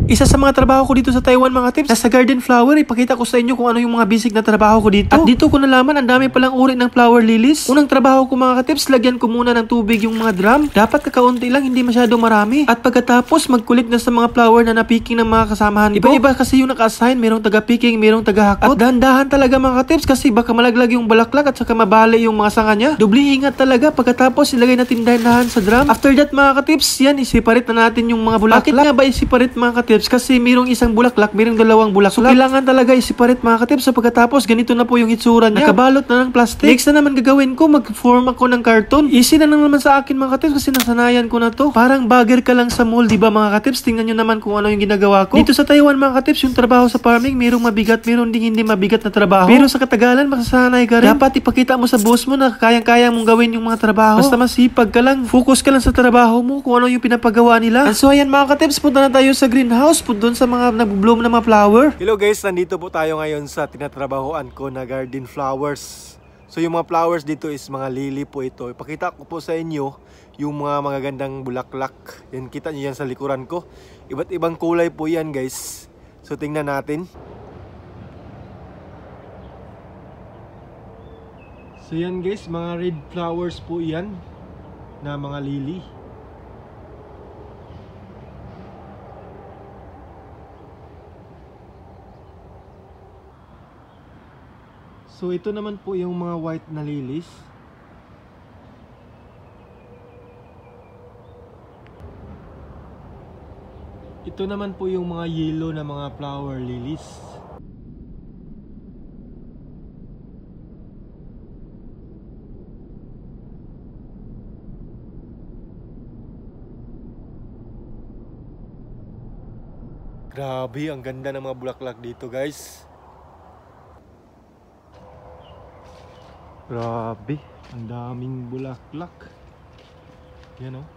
Isa sa mga trabaho ko dito sa Taiwan mga tips, nasa garden flower, ipakita ko sa inyo kung ano yung mga basic na trabaho ko dito. At dito ko nalaman, ang dami palang uri ng flower lilies. Unang trabaho ko mga tips, lagyan ko muna ng tubig yung mga drum. Dapat kakaunti lang, hindi masyado marami. At pagkatapos, magkulit na sa mga flower na napiking ng mga kasamahan ko. Iba-iba kasi yung naka-assign, merong taga-picking, merong taga-hakot. At dahan-dahan talaga mga tips, kasi baka malaglag yung balaklak at saka mabali yung mga sanga niya. Dubli ingat talaga. Pagkatapos, ilagay natin dahan-dahan sa drum. After that mga tips, yan, isiparate na natin yung mga bulaklak. Bakit nga ba isiparate mga tips? Kasi mayroong isang bulaklak, mayroong dalawang bulaklak. So kailangan talaga isiparate mga katips. So pagkatapos ganito na po yung itsura niya. Nakabalot na ng plastic. Next na naman gagawin ko, mag-form ako ng carton. Easy na naman sa akin mga katips kasi nasanayan ko na to. Parang bagger ka lang sa mall, di ba mga katips? Tingnan nyo naman kung ano yung ginagawa ko. Dito sa Taiwan mga katips, yung trabaho sa farming, mayroong mabigat, mayroong ding hindi mabigat na trabaho. Pero sa katagalan, masasanay ka rin. Dapat ipakita mo sa boss mo na kayang-kaya mong gawin yung mga trabaho. Basta masipag ka lang, focus ka lang sa trabaho mo kung ano yung pinapagawa nila. And so ayan mga katips, punta na tayo sa greenhouse, doon sa mga nag-bloom na mga flower. Hello guys, nandito po tayo ngayon sa tinatrabahoan ko na garden flowers. So yung mga flowers dito is mga lily po ito. Ipakita ko po sa inyo yung mga magagandang bulaklak. Yan, kita nyo yan sa likuran ko. Iba't ibang kulay po yan guys. So tingnan natin. So yan guys, mga red flowers po yan na mga lily. So ito naman po yung mga white na lilies. Ito naman po yung mga yellow na mga flower lilies. Grabe, ang ganda ng mga bulaklak dito guys. Grabe, ang daming bulaklak. Yan o.